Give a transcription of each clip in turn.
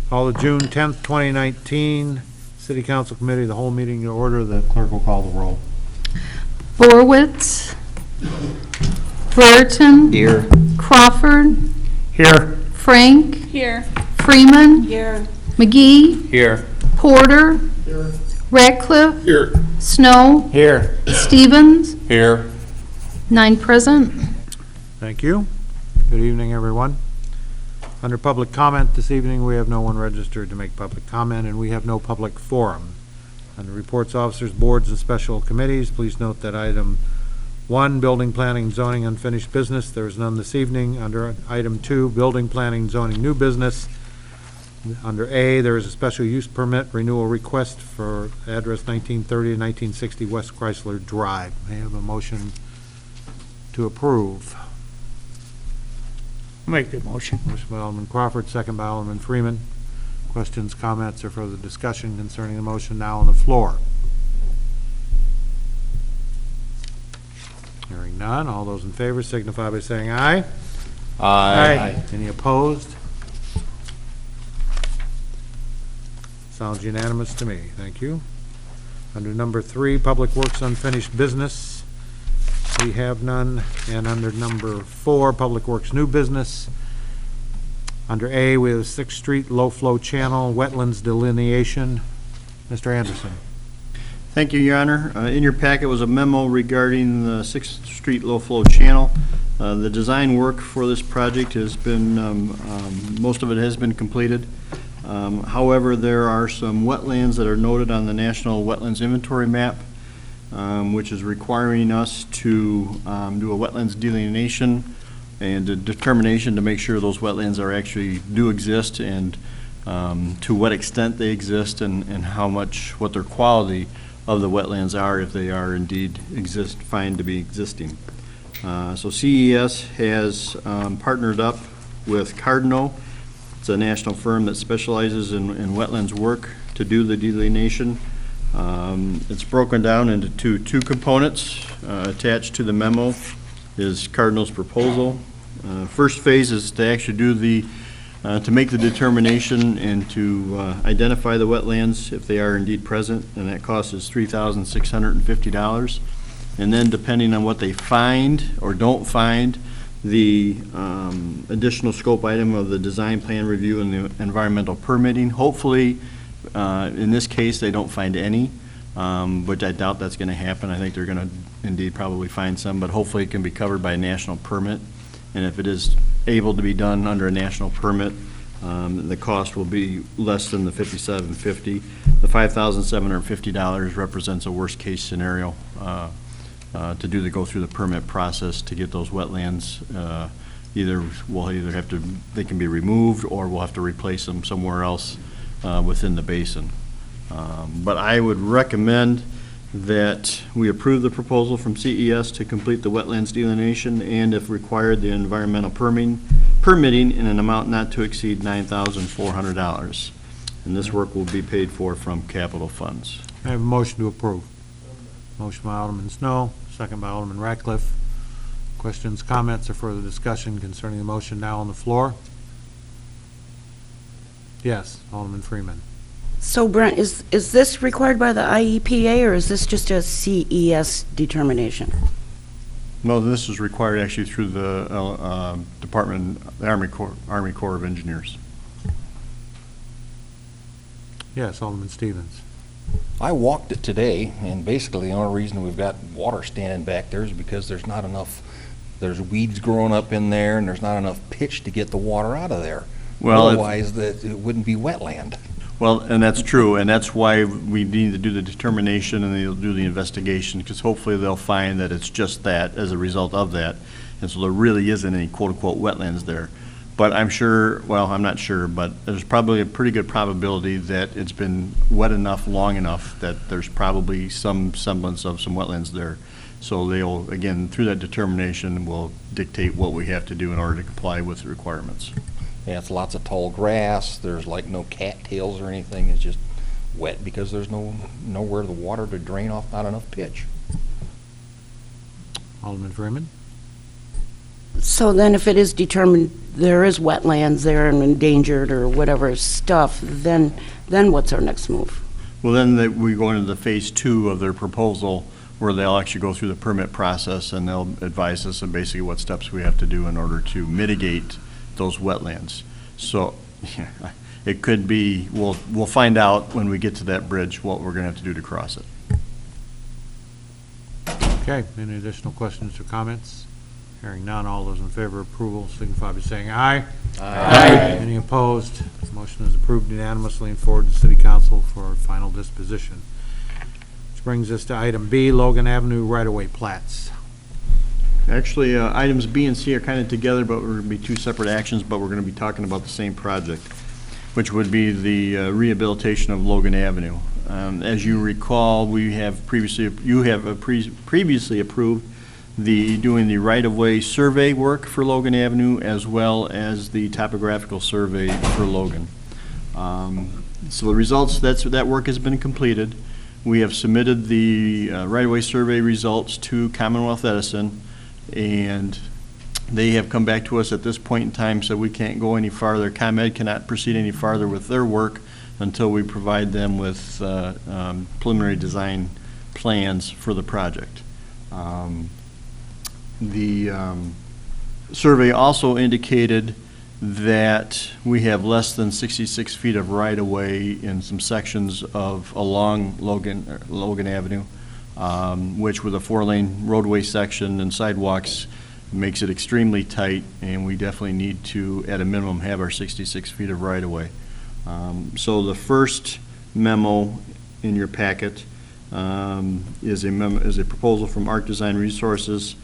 Call the June 10th, 2019 City Council Committee, the whole meeting to order. The clerk will call the roll. Borowitz. Brereton. Here. Crawford. Here. Frank. Here. Freeman. Here. McGee. Here. Porter. Here. Ratcliffe. Here. Snow. Here. Stevens. Here. 9 present. Thank you. Good evening, everyone. Under public comment this evening, we have no one registered to make public comment, and we have no public forum. Under reports, officers, boards, and special committees, please note that item 1, building, planning, and zoning, unfinished business, there is none this evening. Under item 2, building, planning, zoning, new business, under A, there is a special use permit renewal request for address 1930 and 1960 West Chrysler Drive. May I have a motion to approve? Make the motion. Motion by Alderman Crawford, second by Alderman Freeman. Questions, comments, or further discussion concerning the motion now on the floor? Hearing none, all those in favor signify by saying aye. Aye. Any opposed? Sounds unanimous to me. Thank you. Under number 3, Public Works unfinished business, we have none. And under number 4, Public Works new business, under A, we have 6th Street low-flow channel, wetlands delineation. Mr. Anderson. Thank you, Your Honor. In your packet was a memo regarding the 6th Street low-flow channel. The design work for this project has been, most of it has been completed. However, there are some wetlands that are noted on the National Wetlands Inventory Map, which is requiring us to do a wetlands delineation and a determination to make sure those wetlands are actually do exist, and to what extent they exist, and how much, what their quality of the wetlands are, if they are indeed find to be existing. So CES has partnered up with Cardinal. It's a national firm that specializes in wetlands work to do the delineation. It's broken down into two components. Attached to the memo is Cardinal's proposal. First phase is to actually do to make the determination and to identify the wetlands if they are indeed present, and that cost is $3,650. And then depending on what they find or don't find, the additional scope item of the design plan review and the environmental permitting. Hopefully, in this case, they don't find any, but I doubt that's going to happen. I think they're going to indeed probably find some, but hopefully it can be covered by a national permit. And if it is able to be done under a national permit, the cost will be less than the $5,750. The $5,750 represents a worst-case scenario to go through the permit process to get those wetlands. They can be removed, or we'll have to replace them somewhere else within the basin. But I would recommend that we approve the proposal from CES to complete the wetlands delineation, and if required, the environmental permitting in an amount not to exceed $9,400. And this work will be paid for from capital funds. I have a motion to approve. Motion by Alderman Snow, second by Alderman Ratcliffe. Questions, comments, or further discussion concerning the motion now on the floor? Yes, Alderman Freeman. So Brent, is this required by the IEPA, or is this just a CES determination? No, this is required actually through the the Army Corps of Engineers. Yes, Alderman Stevens. I walked it today, and basically the only reason we've got water standing back there is because there's weeds growing up in there, and there's not enough pitch to get the water out of there. Well, otherwise it wouldn't be wetland. Well, and that's true, and that's why we need to do the determination and they'll do the investigation, because hopefully they'll find that it's just that as a result of that, and so there really isn't any quote-unquote wetlands there. But I'm sure, well, I'm not sure, but there's probably a pretty good probability that it's been wet enough, long enough, that there's probably some semblance of some wetlands there. So they'll, again, through that determination, will dictate what we have to do in order to comply with the requirements. Yeah, it's lots of tall grass. There's like no cattails or anything. It's just wet because there's nowhere the water to drain off, not enough pitch. Alderman Freeman. So then if it is determined there is wetlands there and endangered or whatever stuff, then what's our next move? Well, we go into the phase 2 of their proposal, where they'll actually go through the permit process, and they'll advise us on basically what steps we have to do in order to mitigate those wetlands. So, yeah, it could be, we'll find out when we get to that bridge what we're gonna have to do to cross it. Okay, any additional questions or comments? Hearing none, all those in favor of approval signify by saying aye. Aye. Any opposed? Motion is approved unanimously and forwarded to City Council for final disposition. Which brings us to item B, Logan Avenue right-of-way plats. Actually, items B and C are kind of together, but we're gonna be two separate actions, but we're gonna be talking about the same project, which would be the rehabilitation of Logan Avenue. As you recall, you have previously approved doing the right-of-way survey work for Logan Avenue, as well as the topographical survey for Logan. So the results, that work has been completed. We have submitted the right-of-way survey results to Commonwealth Edison, and they have come back to us at this point in time, so we can't go any farther. ComEd cannot proceed any farther with their work until we provide them with preliminary design plans for the project. The survey also indicated that we have less than 66 feet of right-of-way in some sections along Logan Avenue, which with a 4-lane roadway section and sidewalks makes it extremely tight, and we definitely need to, at a minimum, have our 66 feet of right-of-way. So the first memo in your packet is a proposal from Arc Design Resources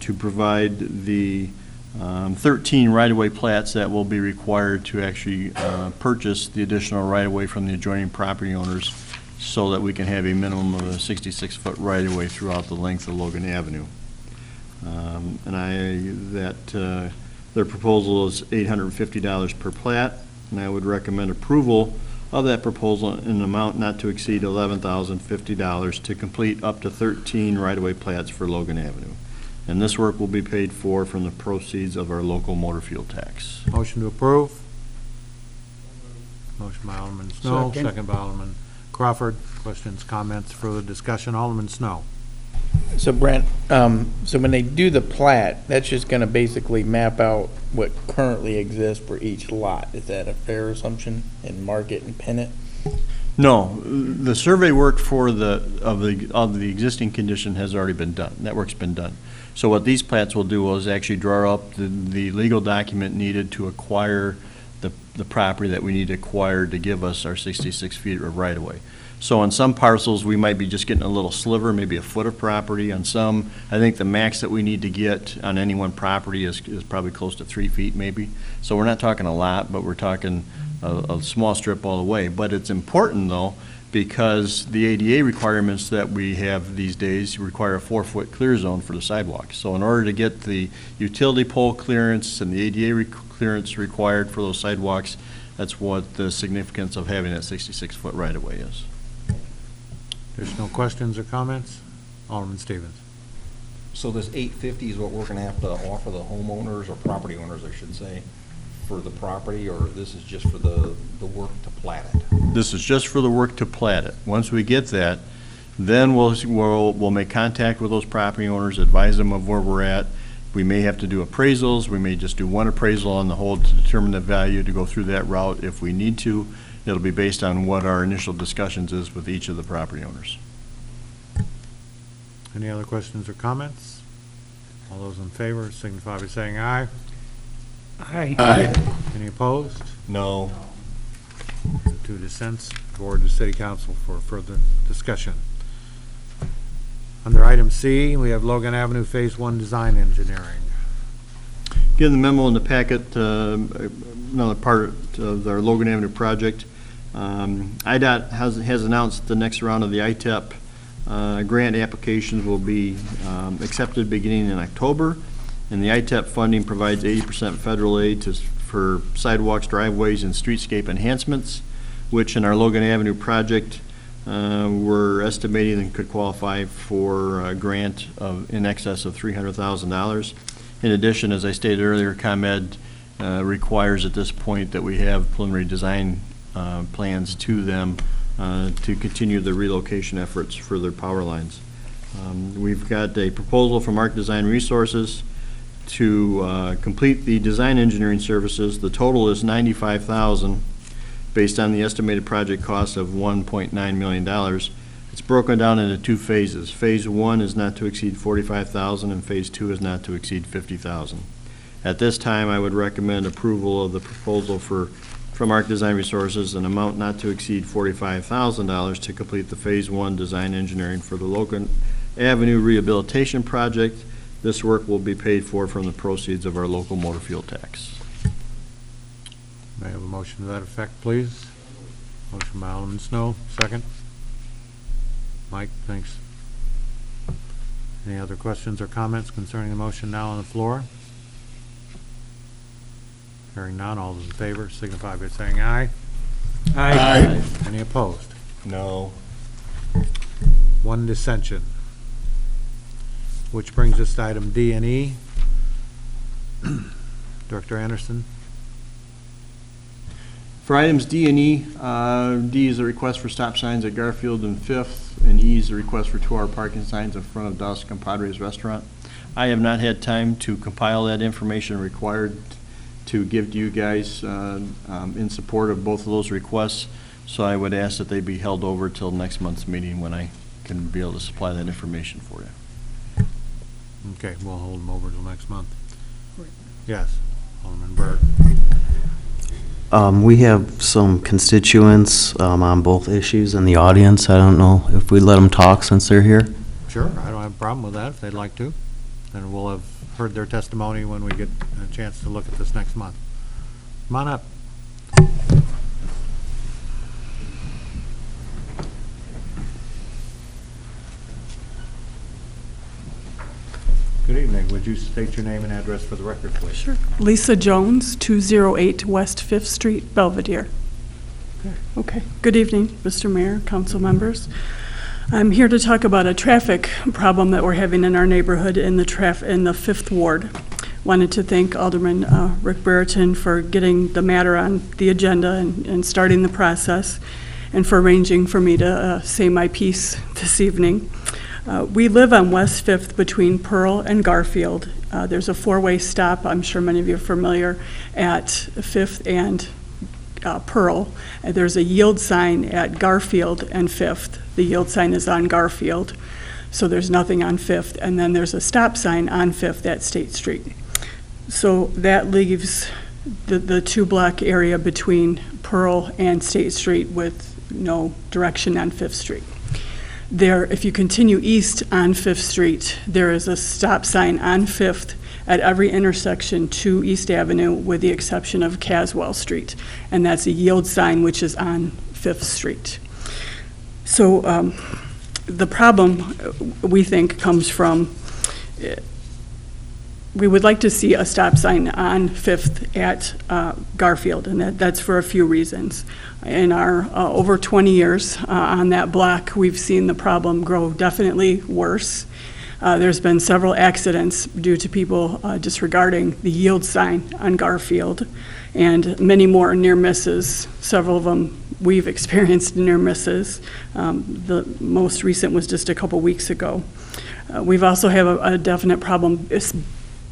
to provide the 13 right-of-way plats that will be required to actually purchase the additional right-of-way from the adjoining property owners, so that we can have a minimum of a 66-foot right-of-way throughout the length of Logan Avenue. Their proposal is $850 per plat, and I would recommend approval of that proposal in an amount not to exceed $11,050 to complete up to 13 right-of-way plats for Logan Avenue. And this work will be paid for from the proceeds of our local motor fuel tax. Motion to approve. Motion by Alderman Snow, Second. second by Alderman Crawford. Questions, comments, further discussion? Alderman Snow. So Brent, so when they do the plat, that's just gonna basically map out what currently exists for each lot. Is that a fair assumption, and mark it and pin it? No, the survey work of the existing condition has already been done. That work's been done. So what these plats will do is actually draw up the legal document needed to acquire the property that we need to acquire to give us our 66 feet of right-of-way. So on some parcels, we might be just getting a little sliver, maybe a foot of property. On some, I think the max that we need to get on any one property is probably close to 3 feet maybe. So we're not talking a lot, but we're talking a small strip all the way. But it's important, though, because the ADA requirements that we have these days require a 4-foot clear zone for the sidewalk. So in order to get the utility pole clearance and the ADA clearance required for those sidewalks, that's what the significance of having that 66-foot right-of-way is. There's no questions or comments? Alderman Stevens. So this $850 is what we're gonna have to offer the homeowners, or property owners, I should say, for the property, or this is just for the work to plat it? This is just for the work to plat it. Once we get that, then we'll make contact with those property owners, advise them of where we're at. We may have to do appraisals. We may just do one appraisal on the whole to determine the value, to go through that route if we need to. It'll be based on what our initial discussions is with each of the property owners. Any other questions or comments? All those in favor signify by saying aye. Aye. Any opposed? No. 2 dissents. Forward to City Council for further discussion. Under item C, we have Logan Avenue Phase 1 Design Engineering. Again, the memo in the packet, another part of our Logan Avenue project. IDOT has announced the next round of the ITEP grant applications will be accepted beginning in October, and the ITEP funding provides 80% federal aid for sidewalks, driveways, and streetscape enhancements, which in our Logan Avenue project, we're estimating could qualify for a grant in excess of $300,000. In addition, as I stated earlier, ComEd requires at this point that we have preliminary design plans to them to continue the relocation efforts for their power lines. We've got a proposal from Arc Design Resources to complete the design engineering services. The total is $95,000 based on the estimated project cost of $1.9 million. It's broken down into two phases. Phase 1 is not to exceed $45,000 and Phase 2 is not to exceed $50,000. At this time, I would recommend approval of the proposal from Arc Design Resources, an amount not to exceed $45,000 to complete the Phase 1 design engineering for the Logan Avenue Rehabilitation Project. This work will be paid for from the proceeds of our local motor fuel tax. May I have a motion to that effect, please? Motion by Alderman Snow, second. Mike, thanks. Any other questions or comments concerning the motion now on the floor? Hearing none, all those in favor signify by saying aye. Aye. Any opposed? No. One dissension. Which brings us to item D and E. Director Anderson. For items D and E, D is a request for stop signs at Garfield and 5th, and E is a request for 2-hour parking signs in front of Dos Compadres Restaurant. I have not had time to compile that information required to give to you guys in support of both of those requests, so I would ask that they be held over till next month's meeting when I can be able to supply that information for you. Okay, we'll hold them over till next month. Yes, Alderman Berg. We have some constituents on both issues in the audience. I don't know if we let them talk since they're here. Sure, I don't have a problem with that if they'd like to. Then we'll have heard their testimony when we get a chance to look at this next month. Come on up. Good evening. Would you state your name and address for the record, please? Sure. Lisa Jones, 208 West 5th Street, Belvidere. Okay. Good evening, Mr. Mayor, council members. I'm here to talk about a traffic problem that we're having in our neighborhood in the 5th Ward. Wanted to thank Alderman Rick Brereton for getting the matter on the agenda and starting the process, and for arranging for me to say my piece this evening. We live on West 5th between Pearl and Garfield. There's a 4-way stop, I'm sure many of you are familiar, at 5th and Pearl. There's a yield sign at Garfield and 5th. The yield sign is on Garfield, so there's nothing on 5th. And then there's a stop sign on 5th at State Street. So that leaves the 2-block area between Pearl and State Street with no direction on 5th Street. There, if you continue east on 5th Street, there is a stop sign on 5th at every intersection to East Avenue with the exception of Caswell Street. And that's a yield sign which is on 5th Street. So the problem, we think, comes from, we would like to see a stop sign on 5th at Garfield, and that's for a few reasons. In our over 20 years on that block, we've seen the problem grow definitely worse. There's been several accidents due to people disregarding the yield sign on Garfield, and many more near misses. Several of them we've experienced near misses. The most recent was just a couple weeks ago. We've also have a definite problem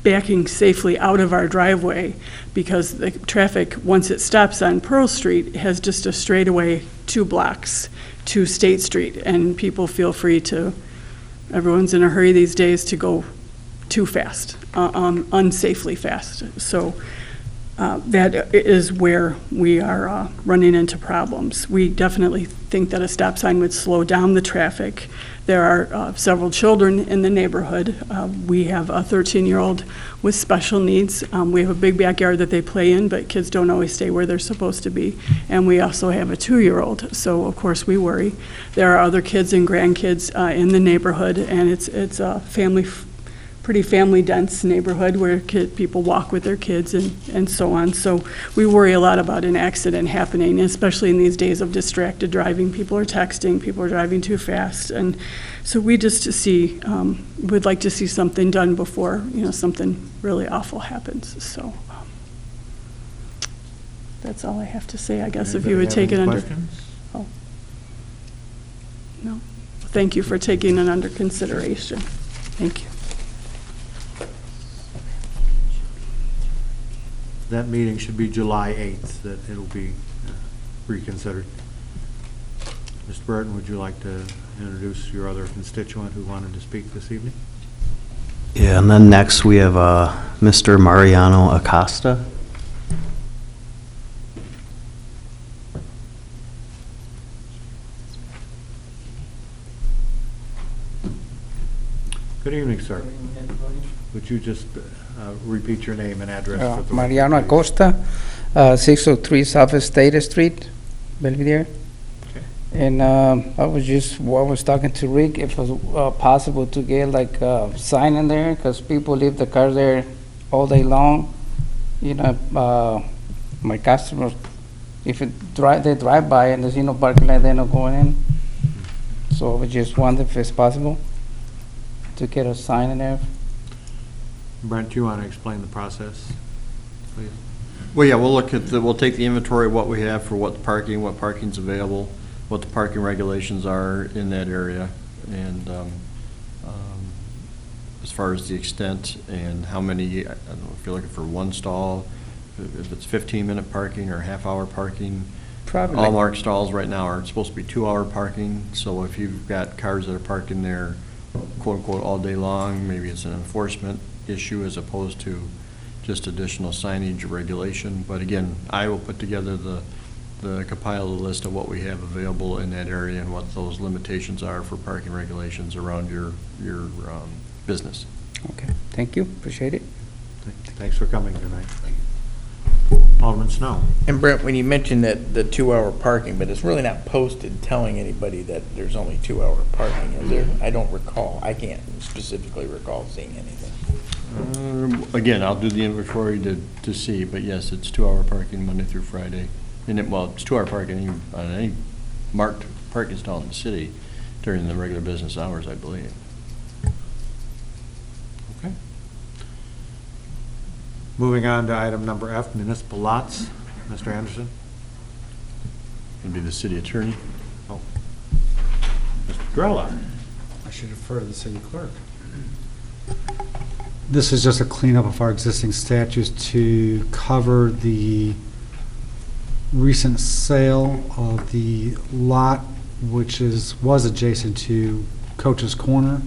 backing safely out of our driveway because the traffic, once it stops on Pearl Street, has just a straightaway 2 blocks to State Street, and people feel free to, everyone's in a hurry these days to go too fast, unsafely fast. So that is where we are running into problems. We definitely think that a stop sign would slow down the traffic. There are several children in the neighborhood. We have a 13-year-old with special needs. We have a big backyard that they play in, but kids don't always stay where they're supposed to be. And we also have a 2-year-old, so of course we worry. There are other kids and grandkids in the neighborhood, and it's a pretty family-dense neighborhood where people walk with their kids and so on. So we worry a lot about an accident happening, especially in these days of distracted driving. People are texting, people are driving too fast. And so we just would like to see something done before, something really awful happens. So that's all I have to say, I guess, if you would take it under. Oh. No. Thank you for taking it under consideration. Thank you. That meeting should be July 8th, that it'll be reconsidered. Mr. Burton, would you like to introduce your other constituent who wanted to speak this evening? Yeah, and then next we have Mr. Mariano Acosta. Good evening, sir. Would you just repeat your name and address for the Mariano record, please? Acosta, 603 South State Street, Belvidere. Okay. And I was talking to Rick if it was possible to get like a sign in there, because people leave the cars there all day long. My customers, if they drive by and there's no parking lot, they're not going in. So I was just wondering if it's possible to get a sign in there. Brent, do you want to explain the process, please? Well, yeah, we'll take the inventory of what we have for what parking's available, what the parking regulations are in that area, and as far as the extent and how many, I don't know if you're looking for one stall, if it's 15-minute parking or half-hour parking. Probably. All marked stalls right now are supposed to be 2-hour parking, so if you've got cars that are parked in there, quote-unquote, all day long, maybe it's an enforcement issue as opposed to just additional signage or regulation. But again, I will put together compile the list of what we have available in that area and what those limitations are for parking regulations around your business. Okay, thank you, appreciate it. Thanks for coming tonight. Alderman Snow. And Brent, when you mentioned that the 2-hour parking, but it's really not posted telling anybody that there's only 2-hour parking, is there? I don't recall. I can't specifically recall seeing anything. Again, I'll do the inventory to see, but yes, it's 2-hour parking Monday through Friday. And it's 2-hour parking on any marked parking stall in the city during the regular business hours, I believe. Okay. Moving on to item number F, municipal lots. Mr. Anderson? It'd be the city attorney. Oh. Mr. Grella? I should refer to the city clerk. This is just a cleanup of our existing statutes to cover the recent sale of the lot which was adjacent to Coach's Corner,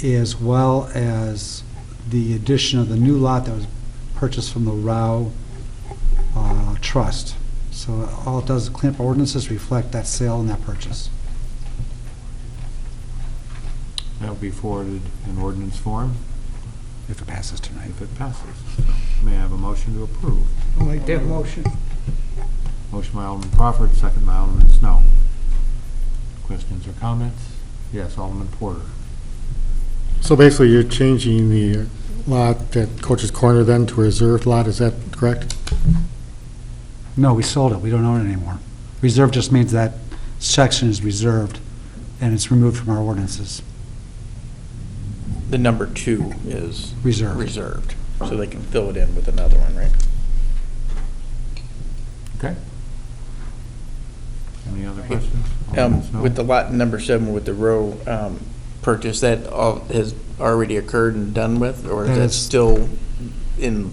as well as the addition of the new lot that was purchased from the Rao Trust. So all it does is clean up our ordinances, reflect that sale and that purchase. That will be forwarded in ordinance form If it passes tonight. if it passes. May I have a motion to approve? I'll make that motion. Motion by Alderman Crawford, second by Alderman Snow. Questions or comments? Yes, Alderman Porter. So basically, you're changing the lot at Coach's Corner then to a reserved lot, is that correct? No, we sold it. We don't own it anymore. Reserved just means that section is reserved and it's removed from our ordinances. The number 2 is Reserved. so they can fill it in with another one, right? Okay. Any other questions? Alderman Snow? With the lot number 7 with the row purchase, that all has already occurred and done with, or is That that is- still in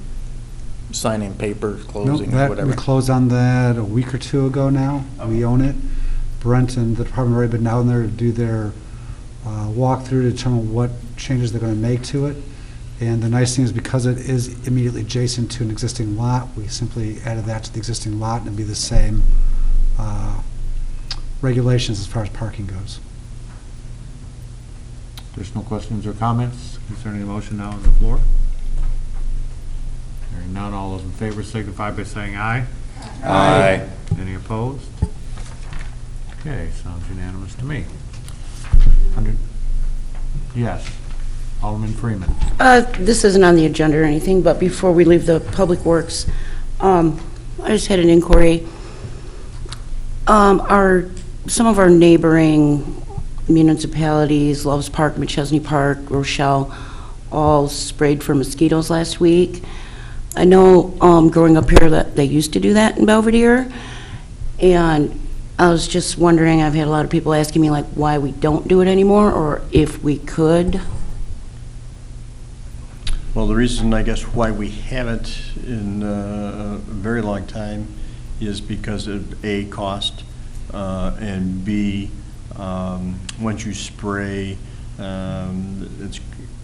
signing papers, Nope, closing, we whatever? closed on that a week or two ago now. We own it. Brent and the department have already been down there to do their walkthrough to determine what changes they're going to make to it. And the nice thing is, because it is immediately adjacent to an existing lot, we simply added that to the existing lot, and it'd be the same regulations as far as parking goes. Additional questions or comments concerning the motion now on the floor? Hearing none, all those in favor signify by saying aye. Aye. Any opposed? Okay, sounds unanimous to me. Yes. Alderman Freeman. This isn't on the agenda or anything, but before we leave the Public Works, I just had an inquiry. Some of our neighboring municipalities, Loves Park, McChesney Park, Rochelle, all sprayed for mosquitoes last week. I know growing up here that they used to do that in Belvidere, and I was just wondering, I've had a lot of people asking me like why we don't do it anymore, or if we could. Well, the reason, I guess, why we haven't in a very long time is because of A, cost, and B, once you spray, it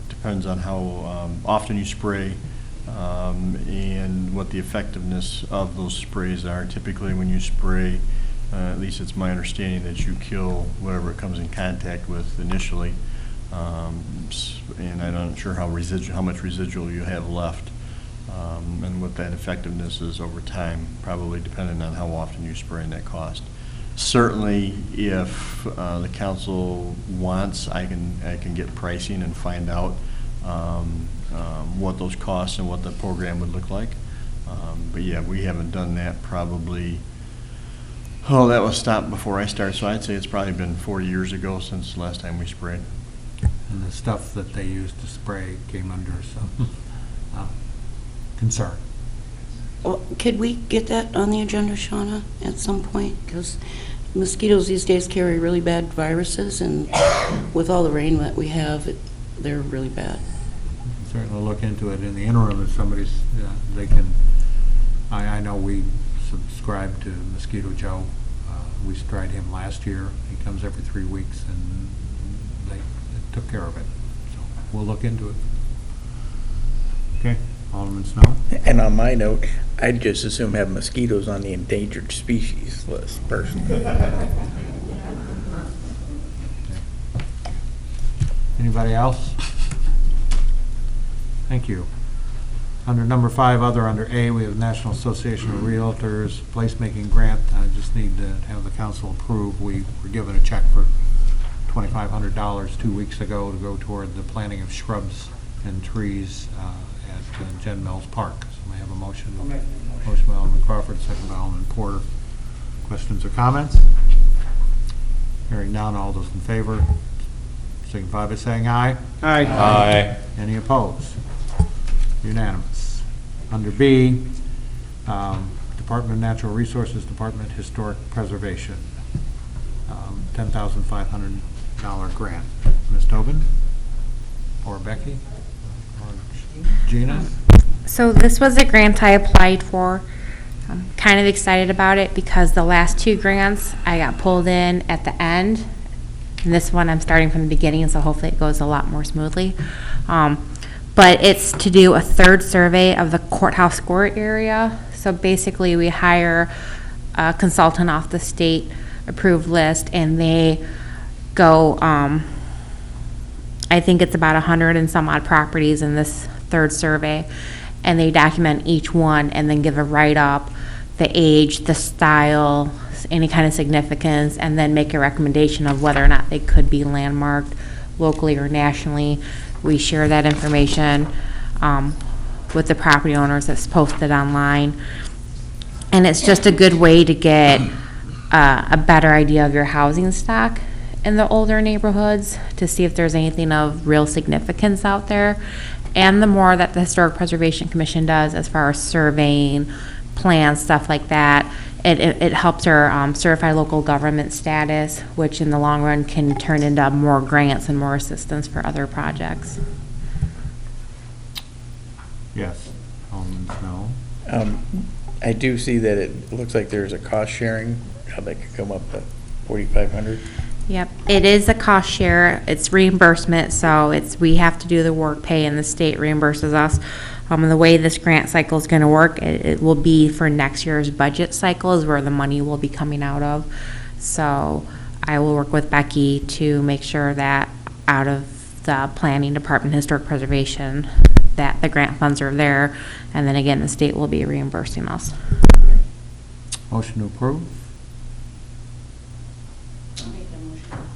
depends on how often you spray and what the effectiveness of those sprays are. Typically, when you spray, at least it's my understanding that you kill whatever it comes in contact with initially. And I'm not sure how much residual you have left, and what that effectiveness is over time, probably depending on how often you spray and that cost. Certainly, if the council wants, I can get pricing and find out what those costs and what the program would look like. But yeah, we haven't done that probably. Oh, that was stopped before I started, so I'd say it's probably been 40 years ago since the last time we sprayed. And the stuff that they used to spray came under some concern. Well, could we get that on the agenda, Shauna, at some point? Because mosquitoes these days carry really bad viruses, and with all the rain that we have, they're really bad. Certainly look into it in the interim if somebody's, they can, I know we subscribe to Mosquito Joe. We tried him last year. He comes every 3 weeks, and they took care of it. So we'll look into it. Okay, Alderman Snow? And on my note, I'd just assume have mosquitoes on the endangered species list personally. Anybody else? Thank you. Under number 5, other, under A, we have National Association of Realtors placemaking grant. I just need to have the council approve. We were given a check for $2,500 2 weeks ago to go toward the planting of shrubs and trees at Jen Mills Park. So may I have a motion? Motion by Alderman Crawford, second by Alderman Porter. Questions or comments? Hearing none, all those in favor signify by saying aye. Aye. Aye. Any opposed? Unanimous. Under B, Department of Natural Resources, Department Historic Preservation, $10,500 grant. Ms. Tobin? Or Becky? Or Gina? So this was a grant I applied for. I'm kind of excited about it because the last 2 grants I got pulled in at the end. And this one I'm starting from the beginning, so hopefully it goes a lot more smoothly. But it's to do a 3rd survey of the courthouse court area. So basically we hire a consultant off the state approved list, and they go, I think it's about 100 and some odd properties in this 3rd survey, and they document each one and then give a write-up, the age, the style, any kind of significance, and then make a recommendation of whether or not they could be landmarked locally or nationally. We share that information with the property owners. That's posted online. And it's just a good way to get a better idea of your housing stock in the older neighborhoods, to see if there's anything of real significance out there. And the more that the Historic Preservation Commission does as far as surveying, plans, stuff like that, it helps our certified local government status, which in the long run can turn into more grants and more assistance for other projects. Yes. Alderman Snow? I do see that it looks like there's a cost sharing, how that could come up to $4,500. Yep, it is a cost share. It's reimbursement, so we have to do the work pay, and the state reimburses us. And the way this grant cycle is going to work, it will be for next year's budget cycle is where the money will be coming out of. So I will work with Becky to make sure that out of the planning department, historic preservation, that the grant funds are there, and then again the state will be reimbursing us. Motion to approve?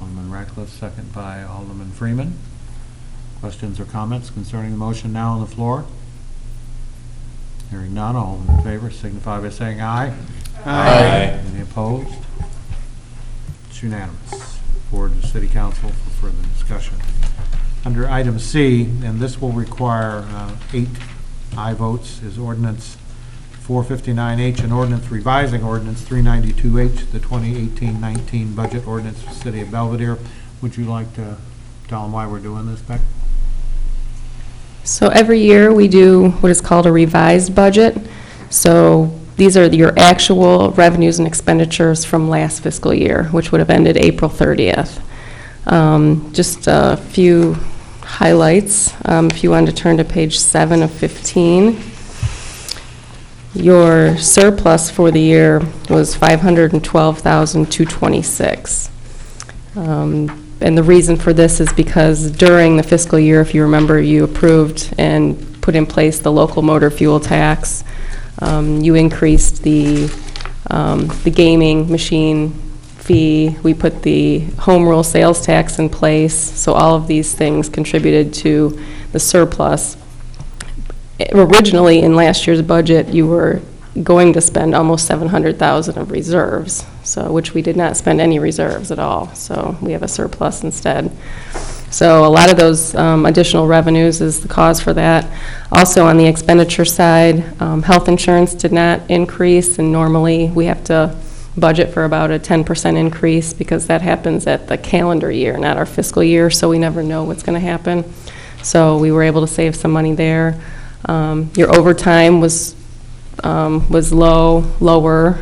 Alderman Ratcliffe, second by Alderman Freeman. Questions or comments concerning the motion now on the floor? Hearing none, all in favor signify by saying aye. Aye. Any opposed? It's unanimous. Forward to City Council for further discussion. Under item C, and this will require 8 aye votes, is ordinance 459H, an ordinance revising ordinance 392H, the 2018-19 budget ordinance for the City of Belvidere. Would you like to tell them why we're doing this, Beck? So every year, we do what is called a revised budget. So these are your actual revenues and expenditures from last fiscal year, which would have ended April 30th. Just a few highlights. If you wanted to turn to page 7 of 15. Your surplus for the year was $512,226. And the reason for this is because during the fiscal year, if you remember, you approved and put in place the local motor fuel tax. You increased the gaming machine fee. We put the home rule sales tax in place. So all of these things contributed to the surplus. Originally, in last year's budget, you were going to spend almost $700,000 of reserves, so which we did not spend any reserves at all. So we have a surplus instead. So a lot of those additional revenues is the cause for that. Also on the expenditure side, health insurance did not increase, and normally we have to budget for about a 10% increase because that happens at the calendar year, not our fiscal year, so we never know what's going to happen. So we were able to save some money there. Your overtime was lower.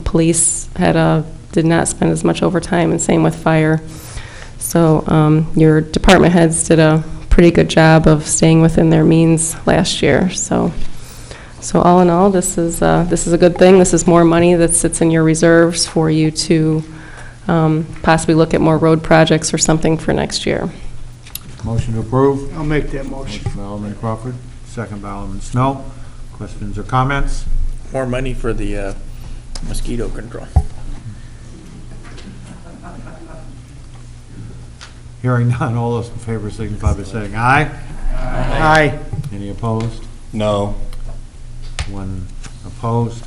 Police did not spend as much overtime, and same with fire. So your department heads did a pretty good job of staying within their means last year. So all in all, this is a good thing. This is more money that sits in your reserves for you to possibly look at more road projects or something for next year. Motion to approve. I'll make that motion. Motion by Alderman Crawford, second by Alderman Snow. Questions or comments? More money for the mosquito control. Hearing none, all those in favor signify by saying aye. Aye. Any opposed? No. One opposed.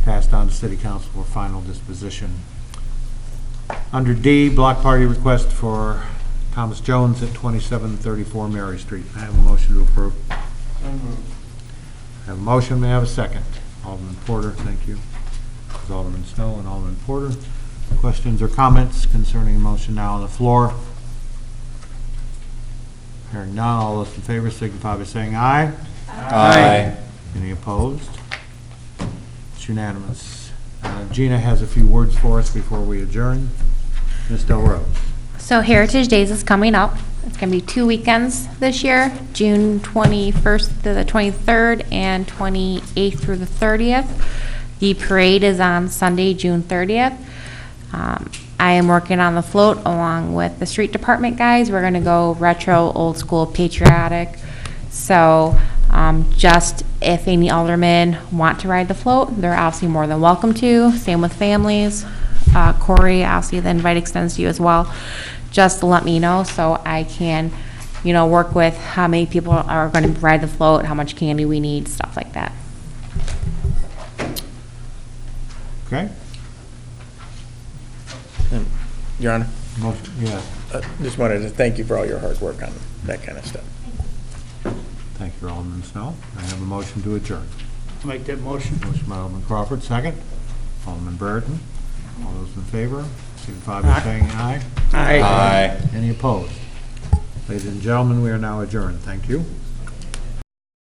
Passed on to City Council for final disposition. Under D, block party request for Thomas Jones at 2734 Mary Street. I have a motion to approve. I have a motion, may I have a second? Alderman Porter, thank you. Alderman Snow and Alderman Porter. Questions or comments concerning the motion now on the floor? Hearing none, all those in favor signify by saying aye. Aye. Any opposed? It's unanimous. Gina has a few words for us before we adjourn. Ms. Del Rose. So Heritage Days is coming up. It's going to be 2 weekends this year, June 21st to the 23rd and 28th through the 30th. The parade is on Sunday, June 30th. I am working on the float along with the street department guys. We're going to go retro, old school, patriotic. So just if any aldermen want to ride the float, they're obviously more than welcome to. Same with families. Corey, obviously the invite extends to you as well. Just to let me know so I can, work with how many people are going to ride the float, how much candy we need, stuff like that. Okay. Your Honor, Motion, yeah. just wanted to thank you for all your hard work on that kind of stuff. Thank you, Alderman Snow. I have a motion to adjourn. I'll make that motion. Motion by Alderman Crawford, second. Alderman Burton. All those in favor, signify by saying aye. Aye. Any opposed? Ladies and gentlemen, we are now adjourned. Thank you.